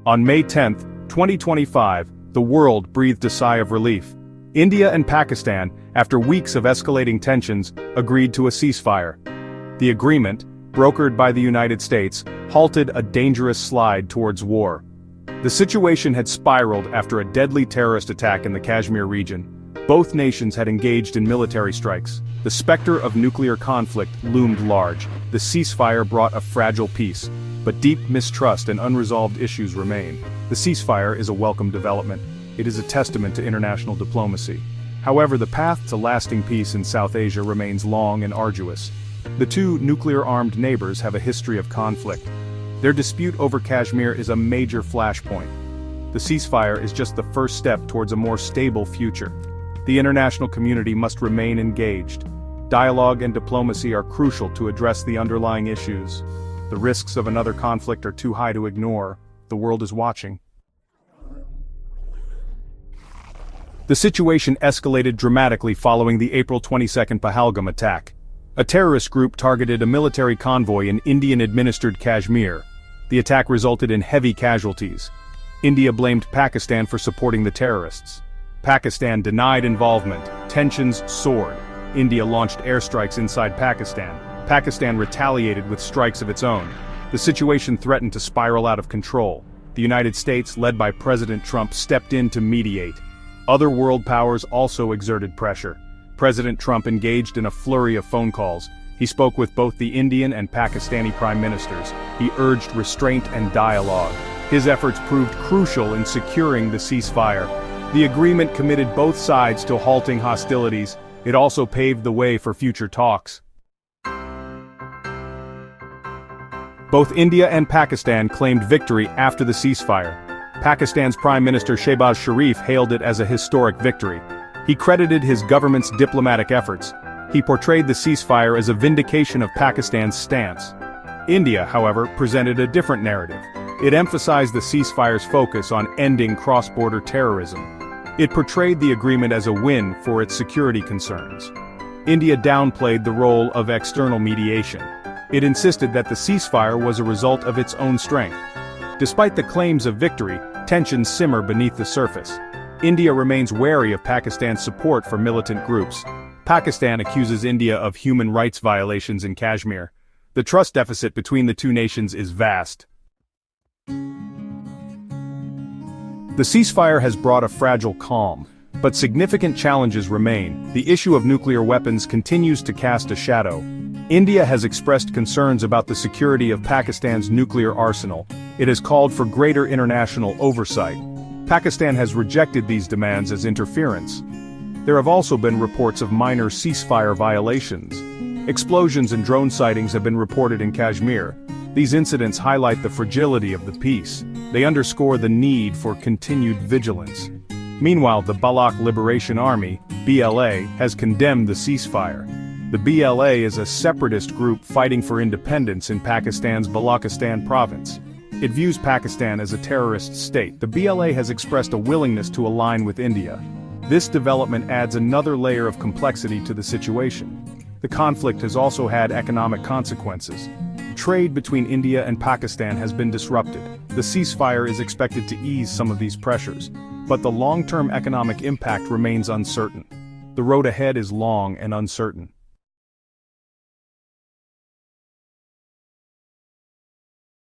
On May 10, 2025, the world breathed a sigh of relief. India and Pakistan, after weeks of escalating tensions, agreed to a ceasefire. The agreement, brokered by the United States, halted a dangerous slide towards war. The situation had spiraled after a deadly terrorist attack in the Kashmir region. Both nations had engaged in military strikes. The specter of nuclear conflict loomed large. The ceasefire brought a fragile peace, but deep mistrust and unresolved issues remain. The ceasefire is a welcome development. It is a testament to international diplomacy. However, the path to lasting peace in South Asia remains long and arduous. The two nuclear-armed neighbors have a history of conflict. Their dispute over Kashmir is a major flashpoint. The ceasefire is just the first step towards a more stable future. The international community must remain engaged. Dialogue and diplomacy are crucial to address the underlying issues. The risks of another conflict are too high to ignore. The world is watching. The situation escalated dramatically following the April 22 Pahalgam attack. A terrorist group targeted a military convoy in Indian-administered Kashmir. The attack resulted in heavy casualties. India blamed Pakistan for supporting the terrorists. Pakistan denied involvement. Tensions soared. India launched airstrikes inside Pakistan. Pakistan retaliated with strikes of its own. The situation threatened to spiral out of control. The United States, led by President Trump, stepped in to mediate. Other world powers also exerted pressure. President Trump engaged in a flurry of phone calls. He spoke with both the Indian and Pakistani prime ministers. He urged restraint and dialogue. His efforts proved crucial in securing the ceasefire. The agreement committed both sides to halting hostilities. It also paved the way for future talks. Both India and Pakistan claimed victory after the ceasefire. Pakistan's Prime Minister Shehbaz Sharif hailed it as a historic victory. He credited his government's diplomatic efforts. He portrayed the ceasefire as a vindication of Pakistan's stance. India, however, presented a different narrative. It emphasized the ceasefire's focus on ending cross-border terrorism. It portrayed the agreement as a win for its security concerns. India downplayed the role of external mediation. It insisted that the ceasefire was a result of its own strength. Despite the claims of victory, tensions simmer beneath the surface. India remains wary of Pakistan's support for militant groups. Pakistan accuses India of human rights violations in Kashmir. The trust deficit between the two nations is vast. The ceasefire has brought a fragile calm, but significant challenges remain. The issue of nuclear weapons continues to cast a shadow. India has expressed concerns about the security of Pakistan's nuclear arsenal. It has called for greater international oversight. Pakistan has rejected these demands as interference. There have also been reports of minor ceasefire violations. Explosions and drone sightings have been reported in Kashmir. These incidents highlight the fragility of the peace. They underscore the need for continued vigilance. Meanwhile, the Baloch Liberation Army, BLA, has condemned the ceasefire. The BLA is a separatist group fighting for independence in Pakistan's Balochistan province. It views Pakistan as a terrorist state. The BLA has expressed a willingness to align with India. This development adds another layer of complexity to the situation. The conflict has also had economic consequences. Trade between India and Pakistan has been disrupted. The ceasefire is expected to ease some of these pressures, but the long-term economic impact remains uncertain. The road ahead is long and uncertain.